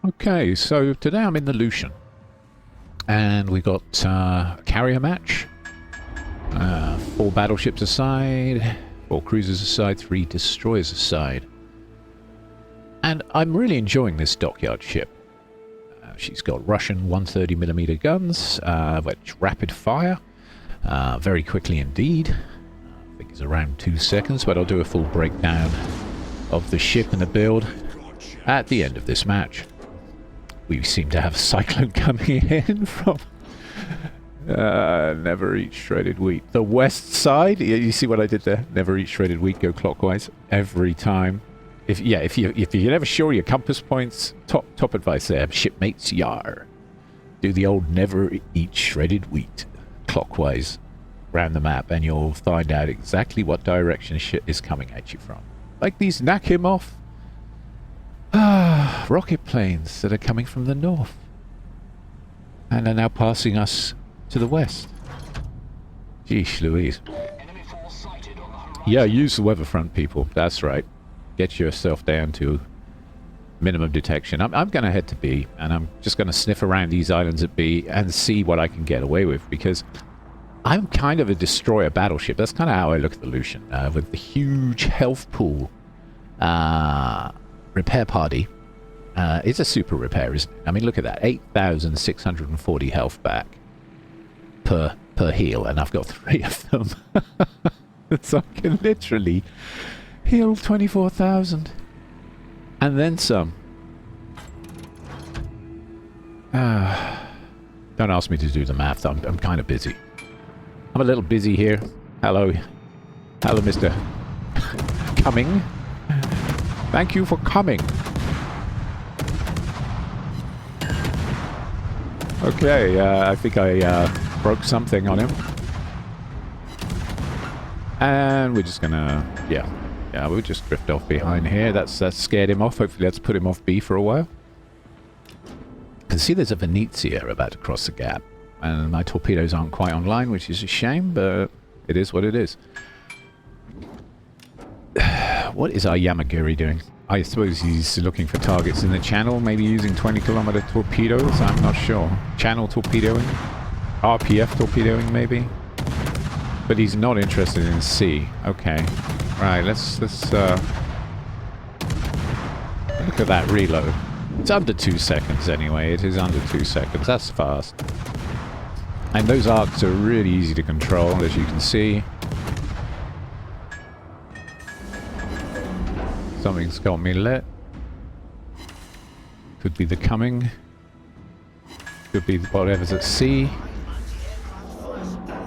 Okay, so today I'm in the Lushun. And we got a carrier match. 4 battleships aside, 4 cruisers aside, 3 destroyers aside. And I'm really enjoying this dockyard ship. She's got Russian 130mm guns, which rapid fire, very quickly indeed. I think it's around 2 seconds, but I'll do a full breakdown of the ship and the build at the end of this match. We seem to have a cyclone coming in from never eat shredded wheat. The west side, you see what I did there? Never eat shredded wheat, go clockwise every time. If you're never sure your compass points, top advice there, shipmates, yar. Do the old never eat shredded wheat clockwise around the map, and you'll find out exactly what direction shit is coming at you from. Like these Nakhimov rocket planes that are coming from the north and are now passing us to the west. Jeesh Louise. Yeah, use the weather front, people. That's right. Get yourself down to minimum detection. I'm going to head to B, and I'm just going to sniff around these islands at B and see what I can get away with, because I'm kind of a destroyer battleship. That's kind of how I look at the Lushun, with the huge health pool. Repair party. It's a super repair, isn't it? I mean, look at that. 8,640 health back per heal, and I've got 3 of them. So I can literally heal 24,000. And then some. Don't ask me to do the math. I'm kind of busy. I'm a little busy here. Hello. Hello, Mr. Coming. Thank you for coming. Okay, I think I broke something on him. And we're just gonna... Yeah, we'll just drift off behind here. That's scared him off. Hopefully that's put him off B for a while. You can see there's a Venezia about to cross the gap. And my torpedoes aren't quite online, which is a shame, but it is what it is. What is our Yamagiri doing? I suppose he's looking for targets in the channel, maybe using 20-kilometer torpedoes, I'm not sure. Channel torpedoing? RPF torpedoing, maybe? But he's not interested in C. Okay. Right, let's look at that reload. It's under 2 seconds anyway. It is under 2 seconds. That's fast. And those arcs are really easy to control, as you can see. Something's got me lit. Could be the coming. Could be whatever's at sea.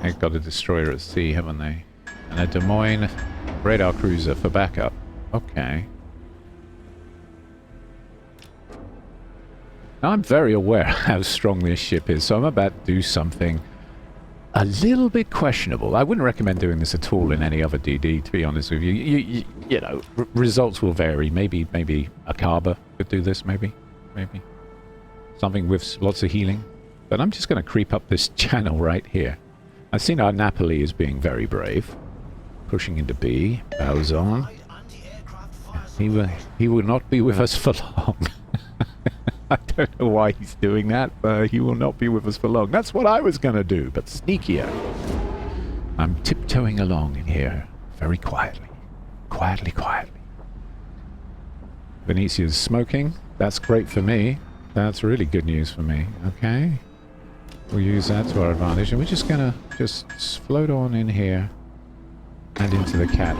They've got a destroyer at sea, haven't they? And a Des Moines radar cruiser for backup. Okay. Now I'm very aware how strong this ship is, so I'm about to do something a little bit questionable. I wouldn't recommend doing this at all in any other DD, to be honest with you. You know, results will vary. Maybe a Carver could do this, maybe. Something with lots of healing. But I'm just going to creep up this channel right here. I've seen our Napoli is being very brave. Pushing into B. Bows on. He will not be with us for long. I don't know why he's doing that, but he will not be with us for long. That's what I was going to do, but sneakier. I'm tiptoeing along in here, very quietly. Quietly. Venetia's smoking. That's great for me. That's really good news for me. Okay. We'll use that to our advantage, and we're just going to float on in here and into the cat.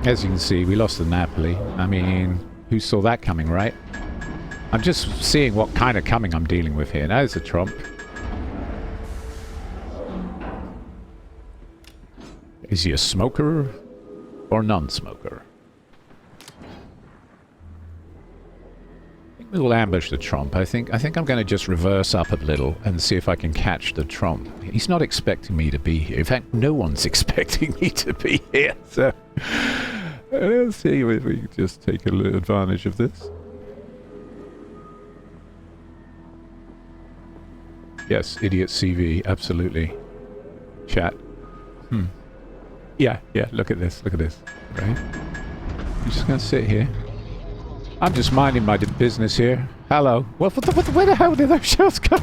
As you can see, we lost the Napoli. I mean, who saw that coming, right? I'm just seeing what kind of coming I'm dealing with here. Now there's a Trump. Is he a smoker or non-smoker? I think we'll ambush the Trump. I think I'm going to just reverse up a little and see if I can catch the Trump. He's not expecting me to be here. In fact, no one's expecting me to be here. So let's see if we can just take a little advantage of this. Yes, idiot CV, absolutely. Chat. Yeah, look at this, right? I'm just gonna sit here. I'm just minding my business here. Hello. Where the hell did those shells go?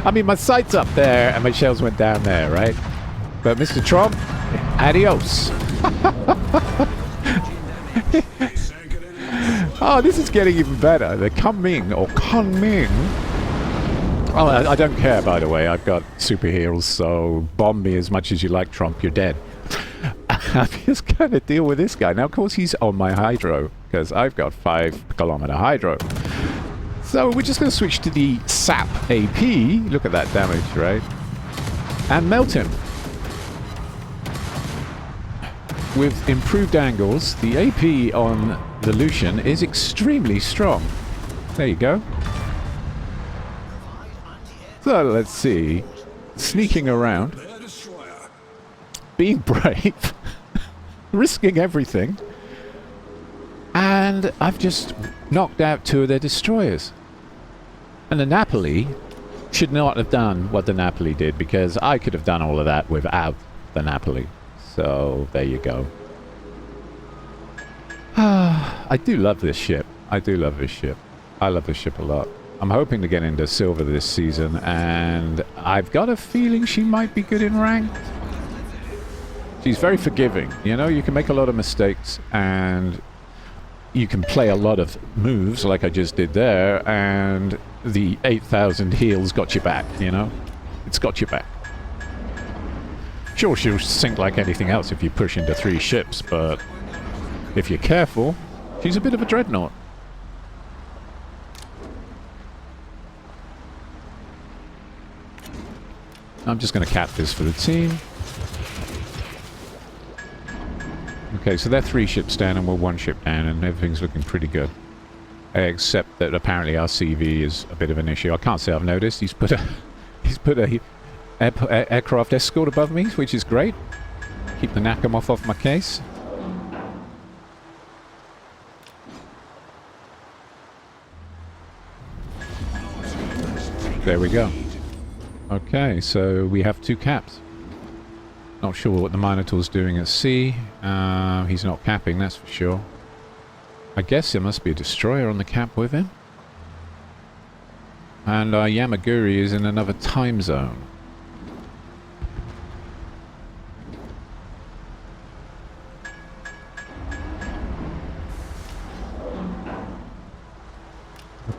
I mean, my sight's up there and my shells went down there, right? But Mr. Trump, adios. Oh, this is getting even better. The Kunming, or Kunming. Oh, I don't care, by the way. I've got super heals, so bomb me as much as you like, Trump. You're dead. I'm just going to deal with this guy. Now, of course, he's on my hydro, because I've got 5-kilometer hydro. So we're just going to switch to the sap AP. Look at that damage, right? And melt him. With improved angles, the AP on the Lushun is extremely strong. There you go. So let's see. Sneaking around. Being brave. Risking everything. And I've just knocked out 2 of their destroyers. And the Napoli should not have done what the Napoli did, because I could have done all of that without the Napoli. So, there you go. I do love this ship. I do love this ship. I love this ship a lot. I'm hoping to get into silver this season, and I've got a feeling she might be good in ranked. She's very forgiving. You know, you can make a lot of mistakes, and you can play a lot of moves like I just did there, and the 8,000 heals got you back, you know? It's got you back. Sure, she'll sink like anything else if you push into 3 ships, but if you're careful, she's a bit of a dreadnought. I'm just going to cap this for the team. Okay, so they're 3 ships down and we're 1 ship down, and everything's looking pretty good. Except that apparently our CV is a bit of an issue. I can't say I've noticed. He's put a aircraft escort above me, which is great. Keep the Nakamov off my case. There we go. Okay, so we have 2 caps. Not sure what the Minotaur's doing at sea. He's not capping, that's for sure. I guess there must be a destroyer on the cap with him. And Yamaguri is in another time zone.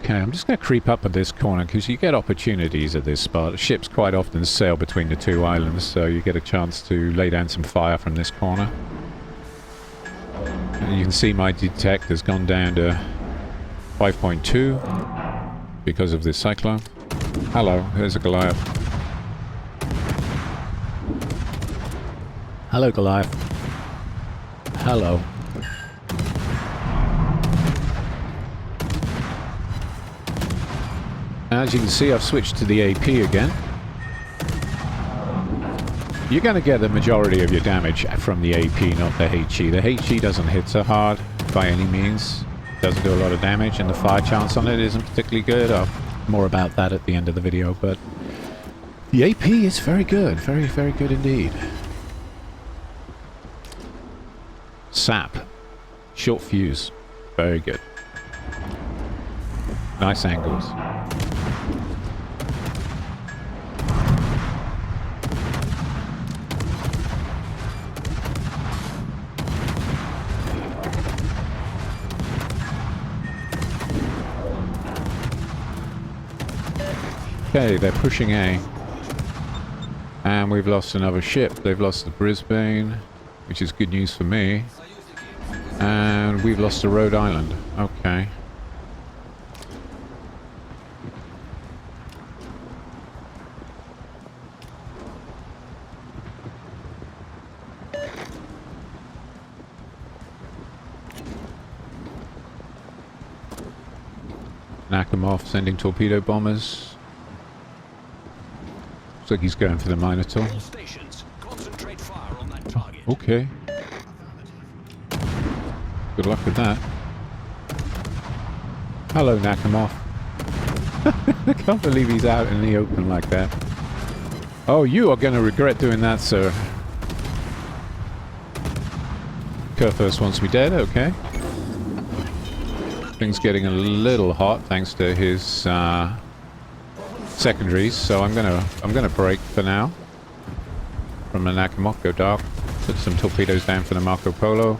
Okay, I'm just going to creep up at this corner because you get opportunities at this spot. Ships quite often sail between the 2 islands, so you get a chance to lay down some fire from this corner. And you can see my detect has gone down to 5.2 because of this cyclone. Hello, there's a Goliath. Hello, Goliath. Hello. As you can see, I've switched to the AP again. You're going to get the majority of your damage from the AP, not the HE. The HE doesn't hit so hard by any means. It doesn't do a lot of damage, and the fire chance on it isn't particularly good. More about that at the end of the video, but the AP is very good. Very, very good indeed. Sap. Short fuse. Very good. Nice angles. Okay, they're pushing A. And we've lost another ship. They've lost the Brisbane, which is good news for me. And we've lost the Rhode Island. Okay. Nakamov sending torpedo bombers. Looks like he's going for the Minotaur. Okay. Good luck with that. Hello, Nakamov. I can't believe he's out in the open like that. Oh, you are going to regret doing that, sir. Kurthurst wants me dead, okay. Things getting a little hot thanks to his secondaries, so I'm gonna break for now. From the Nakamok, go dark. Put some torpedoes down for the Marco Polo.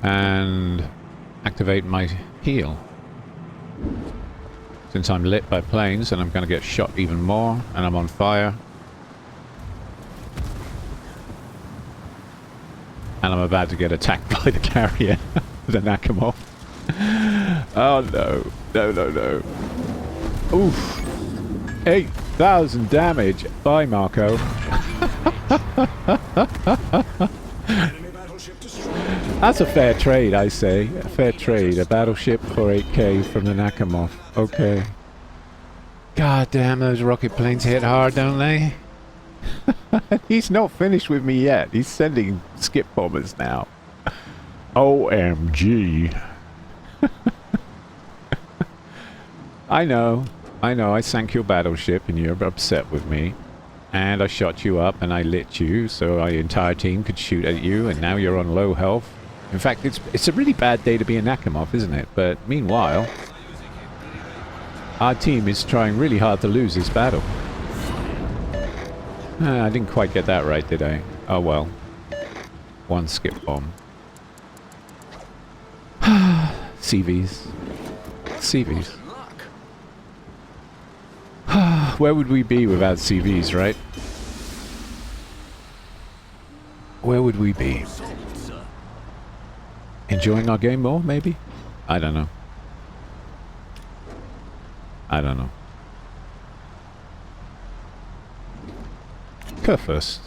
And activate my heal. Since I'm lit by planes and I'm gonna get shot even more, and I'm on fire. And I'm about to get attacked by the carrier, the Nakamok. Oh no. No, no, no. Oof. 8,000 damage. Bye, Marco. That's a fair trade, I say. A fair trade. A battleship for 8k from the Nakamov. Okay. God damn, those rocket planes hit hard, don't they? He's not finished with me yet. He's sending skip bombers now. OMG. I know, I sank your battleship and you're upset with me. And I shot you up and I lit you so our entire team could shoot at you and now you're on low health. In fact, it's a really bad day to be a Nakamov, isn't it? But meanwhile, our team is trying really hard to lose this battle. I didn't quite get that right, did I? Oh well. One skip bomb. CVs. CVs. Where would we be without CVs, right? Where would we be? Enjoying our game more, maybe? I don't know. I don't know. Go first.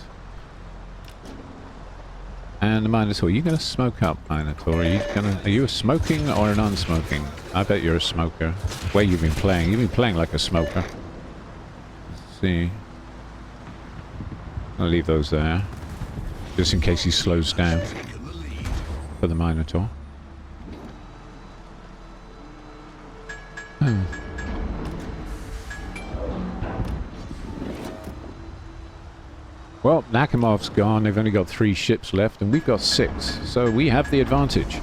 And the Minotaur, are you gonna smoke up, Minotaur? Are you a smoking or a non-smoking? I bet you're a smoker. Where you've been playing? You've been playing like a smoker. Let's see. I'll leave those there. Just in case he slows down. For the Minotaur. Hmm. Well, Nakamov's gone. They've only got 3 ships left, and we've got 6. So we have the advantage.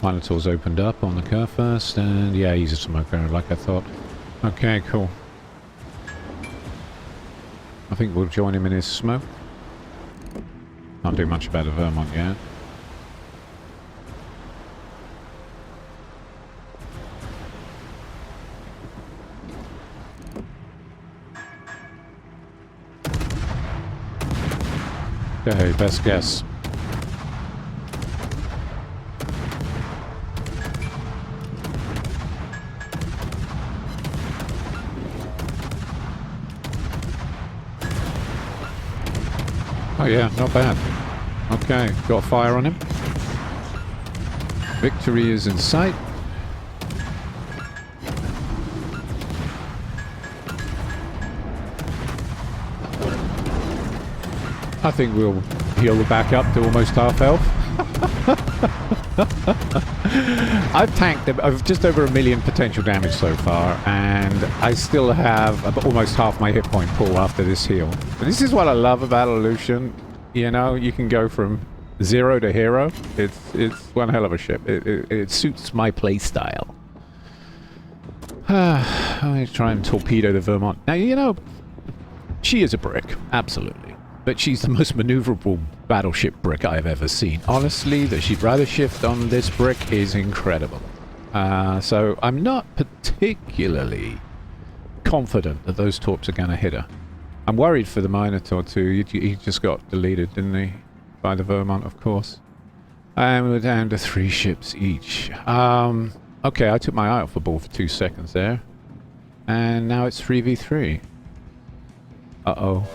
Minotaur's opened up on the curve first, and yeah, he's a smoker, like I thought. Okay, cool. I think we'll join him in his smoke. Can't do much about the Vermont yet. Okay, best guess. Oh yeah, not bad. Okay, got a fire on him. Victory is in sight. I think we'll heal back up to almost half health. I've tanked just over 1 million potential damage so far, and I still have almost half my hit point pool after this heal. But this is what I love about Lushun. You know, you can go from 0 to hero. It's one hell of a ship. It suits my play style. I'm going to try and torpedo the Vermont. Now, you know, she is a brick, absolutely. But she's the most maneuverable battleship brick I've ever seen. Honestly, the she'd rather shift on this brick is incredible. So I'm not particularly confident that those torps are going to hit her. I'm worried for the Minotaur too. He just got deleted, didn't he? By the Vermont, of course. And we're down to 3 ships each. Okay, I took my eye off the ball for 2 seconds there. And now it's 3v3. Uh-oh.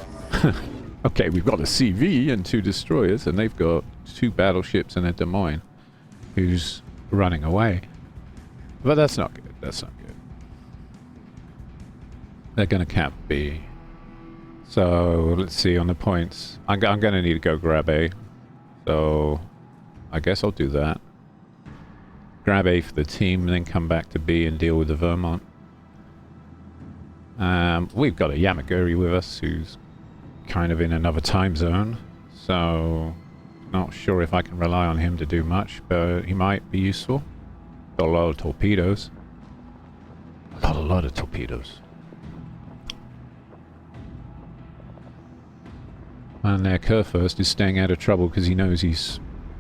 Okay, we've got a CV and 2 destroyers, and they've got 2 battleships and a Des Moines who's running away. But that's not good. That's not good. They're going to cap B. So, let's see on the points. I'm going to need to go grab A. So, I guess I'll do that. Grab A for the team, and then come back to B and deal with the Vermont. We've got a Yamaguri with us who's kind of in another time zone, so not sure if I can rely on him to do much, but he might be useful. Got a lot of torpedoes. Got a lot of torpedoes. And their Kurfürst is staying out of trouble because he knows he's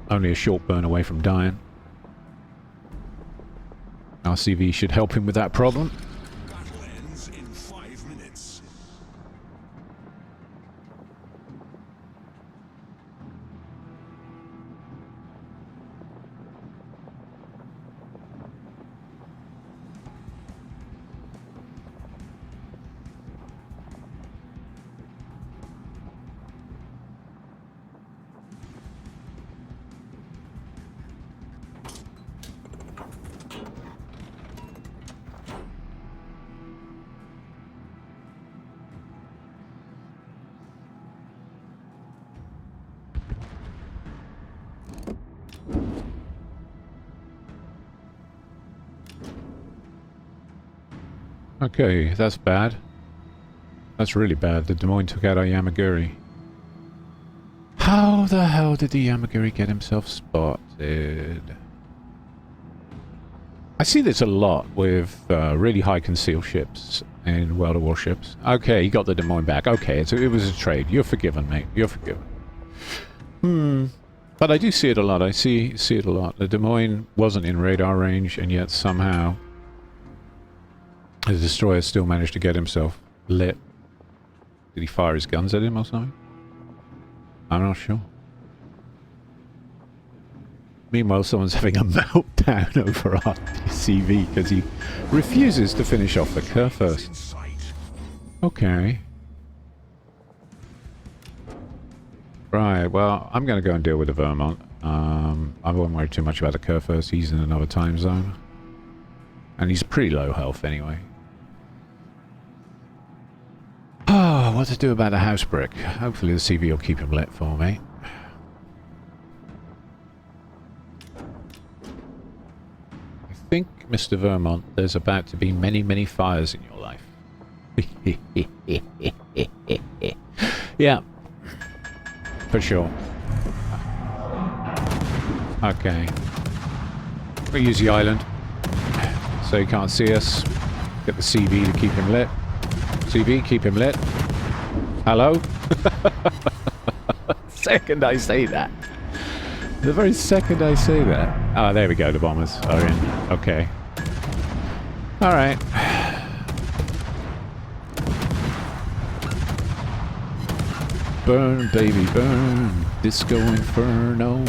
only a short burn away from dying. RCV should help him with that problem. Battle ends in 5 minutes. Okay, that's bad. That's really bad. The Des Moines took out our Yamaguri. How the hell did the Yamaguri get himself spotted? I see this a lot with really high conceal ships in World of Warships. Okay, he got the Des Moines back. Okay, it was a trade. You're forgiven, mate. You're forgiven. But I do see it a lot. I see it a lot. The Des Moines wasn't in radar range, and yet somehow the destroyer still managed to get himself lit. Did he fire his guns at him or something? I'm not sure. Meanwhile, someone's having a meltdown over our CV because he refuses to finish off the Kurfürst. Okay. Right, well, I'm going to go and deal with the Vermont. I won't worry too much about the Kurfürst. He's in another time zone. And he's pretty low health anyway. Oh, what to do about the house brick? Hopefully the CV will keep him lit for me. I think, Mr. Vermont, there's about to be many, many fires in your life. Yeah. For sure. Okay. We'll use the island so he can't see us. Get the CV to keep him lit. CV, keep him lit. Hello? Second I say that. The very second I say that. Ah, there we go, the bombers are in. Okay. Alright. Burn, baby, burn. Disco Inferno.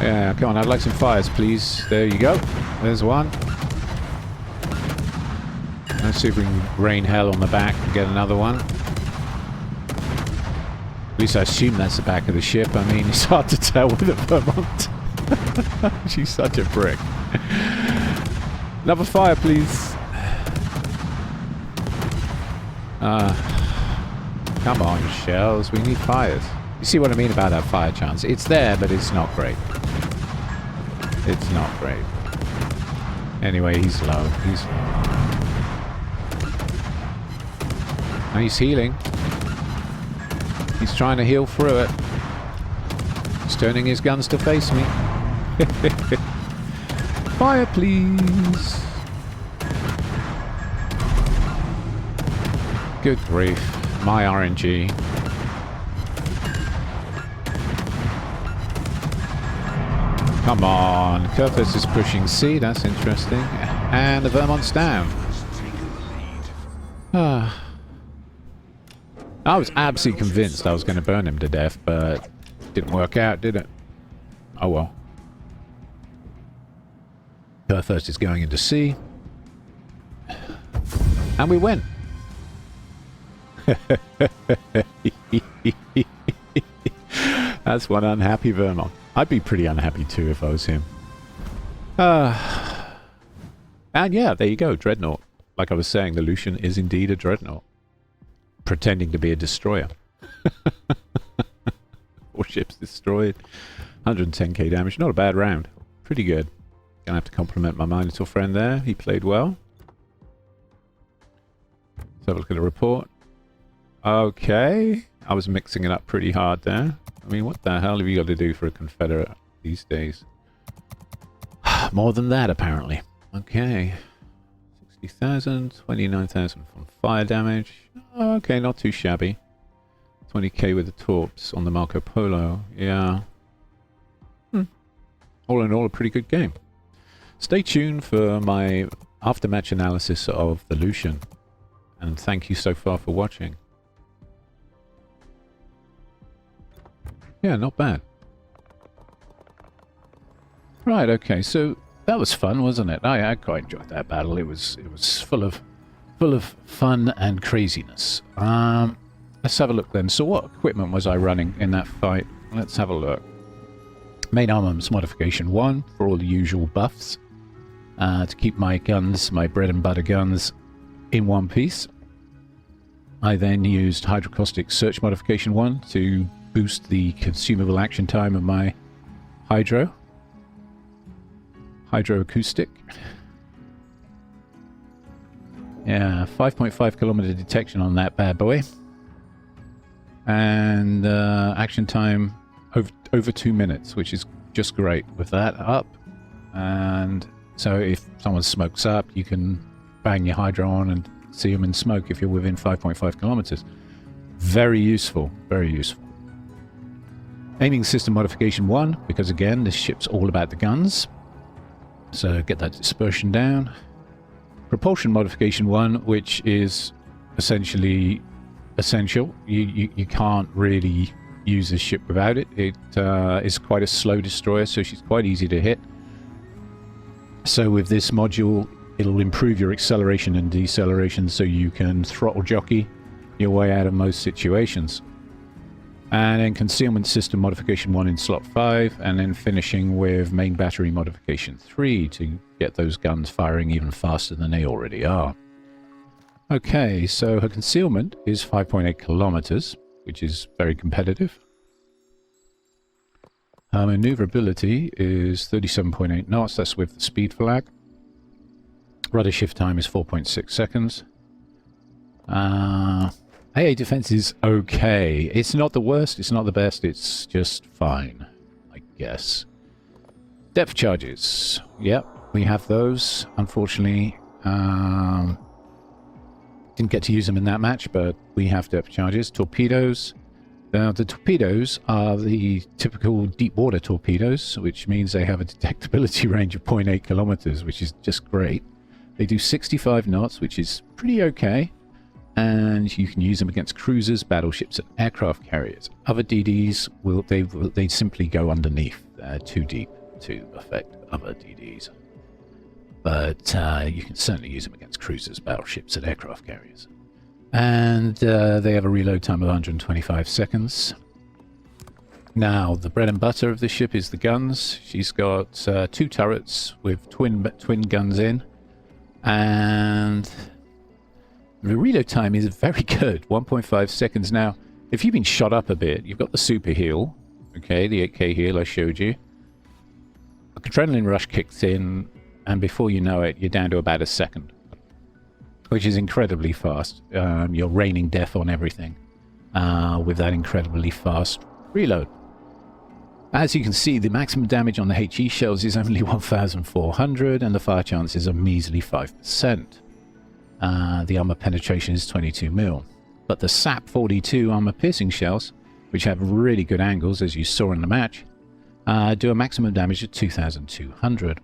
Yeah, come on, I'd like some fires, please. There you go. There's one. Let's see if we can rain hell on the back and get another one. At least I assume that's the back of the ship. I mean, it's hard to tell with a Vermont. She's such a prick. Another fire, please. Come on, shells. We need fires. You see what I mean about that fire chance? It's there, but it's not great. It's not great. Anyway, he's low. He's low. Now he's healing. He's trying to heal through it. He's turning his guns to face me. Fire, please. Good grief. My RNG. Come on. Kurfürst is pushing C. That's interesting. And the Vermont's down. Ah. I was absolutely convinced I was going to burn him to death, but it didn't work out, did it? Oh well. Kurfürst is going into C. And we win. That's one unhappy Vermont. I'd be pretty unhappy too if I was him. And yeah, there you go, Dreadnought. Like I was saying, the Lushun is indeed a Dreadnought. Pretending to be a destroyer. 4 ships destroyed. 110k damage. Not a bad round. Pretty good. Gonna have to compliment my Minotaur friend there. He played well. have a look at the report. Okay. I was mixing it up pretty hard there. I mean, what the hell have you got to do for a Confederate these days? More than that, apparently. Okay. 60,000, 29,000 from fire damage. Okay, not too shabby. 20k with the torps on the Marco Polo. Yeah. All in all, a pretty good game. Stay tuned for my after-match analysis of the Lushun. And thank you so far for watching. Yeah, not bad. Right, okay, so that was fun, wasn't it? I quite enjoyed that battle. It was full of fun and craziness. Let's have a look then. So what equipment was I running in that fight? Let's have a look. Main armaments modification 1 for all the usual buffs. To keep my guns, my bread and butter guns, in one piece. I then used hydrocaustic search modification 1 to boost the consumable action time of my hydroacoustic. Yeah, 5.5 kilometer detection on that bad boy. And action time over 2 minutes, which is just great with that up. And so if someone smokes up, you can bang your hydro on and see them in smoke if you're within 5.5 kilometers. Very useful, very useful. Aiming system modification 1, because again, this ship's all about the guns. So get that dispersion down. Propulsion modification 1, which is essentially essential. You can't really use this ship without it. It is quite a slow destroyer, so she's quite easy to hit. So with this module, it'll improve your acceleration and deceleration so you can throttle jockey your way out of most situations. And then concealment system modification 1 in slot 5, and then finishing with main battery modification 3 to get those guns firing even faster than they already are. Okay, so her concealment is 5.8 kilometers, which is very competitive. Her maneuverability is 37.8 knots, that's with the speed flag. Rudder shift time is 4.6 seconds. AA defense is okay. It's not the worst, it's not the best, it's just fine, I guess. Depth charges. Yep, we have those. Unfortunately, didn't get to use them in that match, but we have depth charges. Torpedoes. Now, the torpedoes are the typical deep water torpedoes, which means they have a detectability range of 0.8 kilometers, which is just great. They do 65 knots, which is pretty okay. And you can use them against cruisers, battleships, and aircraft carriers. Other DDs they simply go underneath. They're too deep to affect other DDs. But you can certainly use them against cruisers, battleships, and aircraft carriers. And they have a reload time of 125 seconds. Now, the bread and butter of the ship is the guns. She's got 2 turrets with twin guns in. And the reload time is very good, 1.5 seconds. Now, if you've been shot up a bit, you've got the super heal, okay, the 8k heal I showed you. Adrenaline rush kicks in, and before you know it, you're down to about a second, which is incredibly fast. You're raining death on everything with that incredibly fast reload. As you can see, the maximum damage on the HE shells is only 1,400, and the fire chance is a measly 5%. The armor penetration is 22 mil. But the SAP 42 armor piercing shells, which have really good angles, as you saw in the match, do a maximum damage of 2,200.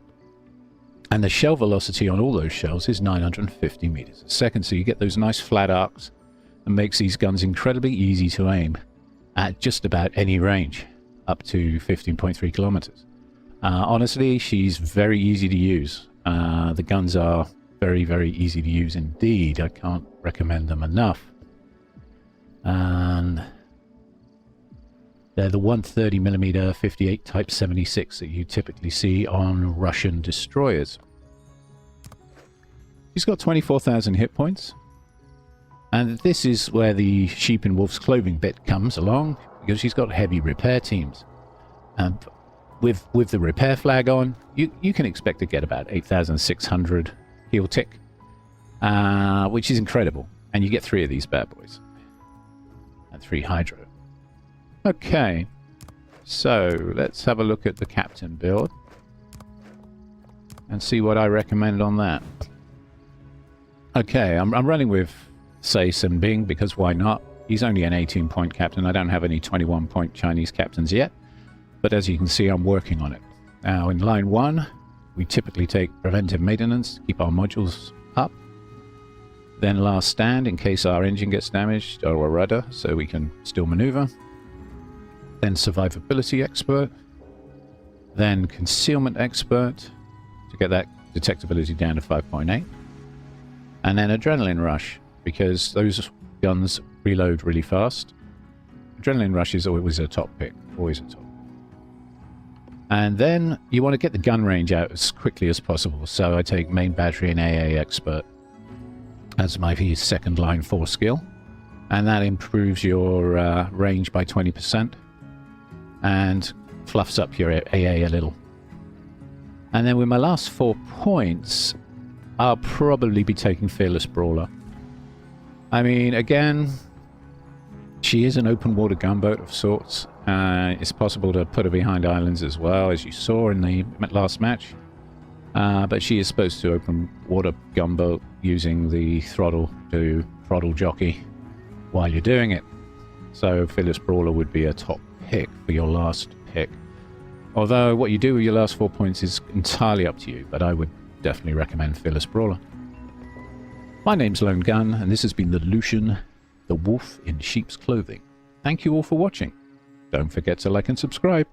And the shell velocity on all those shells is 950 meters a second. So you get those nice flat arcs and makes these guns incredibly easy to aim at just about any range, up to 15.3 kilometers. Honestly, she's very easy to use. The guns are very, very easy to use indeed. I can't recommend them enough. And they're the 130mm 58 Type 76 that you typically see on Russian destroyers. She's got 24,000 hit points. And this is where the sheep in wolf's clothing bit comes along, because she's got heavy repair teams. And with the repair flag on, you can expect to get about 8,600 heal tick, which is incredible. And you get 3 of these bad boys. And 3 hydro. Okay. So, let's have a look at the captain build. And see what I recommend on that. Okay, I'm running with Sei Sin Bing because why not? He's only an 18-point captain. I don't have any 21-point Chinese captains yet. But as you can see, I'm working on it. Now, in line 1, we typically take preventive maintenance, keep our modules up. Then last stand in case our engine gets damaged or a rudder, so we can still maneuver. Then survivability expert. Then concealment expert to get that detectability down to 5.8. And then adrenaline rush, because those guns reload really fast. Adrenaline rush is always a top pick, always a top. And then you want to get the gun range out as quickly as possible. So I take main battery and AA expert as my second line 4 skill. And that improves your range by 20% and fluffs up your AA a little. And then with my last 4 points, I'll probably be taking Fearless Brawler. I mean, again, she is an open water gunboat of sorts. It's possible to put her behind islands as well, as you saw in the last match. But she is supposed to open water gunboat using the throttle to throttle jockey while you're doing it. So Fearless Brawler would be a top pick for your last pick. Although what you do with your last 4 points is entirely up to you, but I would definitely recommend Fearless Brawler. My name's Lone Gun, and this has been the Lushun, the wolf in sheep's clothing. Thank you all for watching. Don't forget to like and subscribe.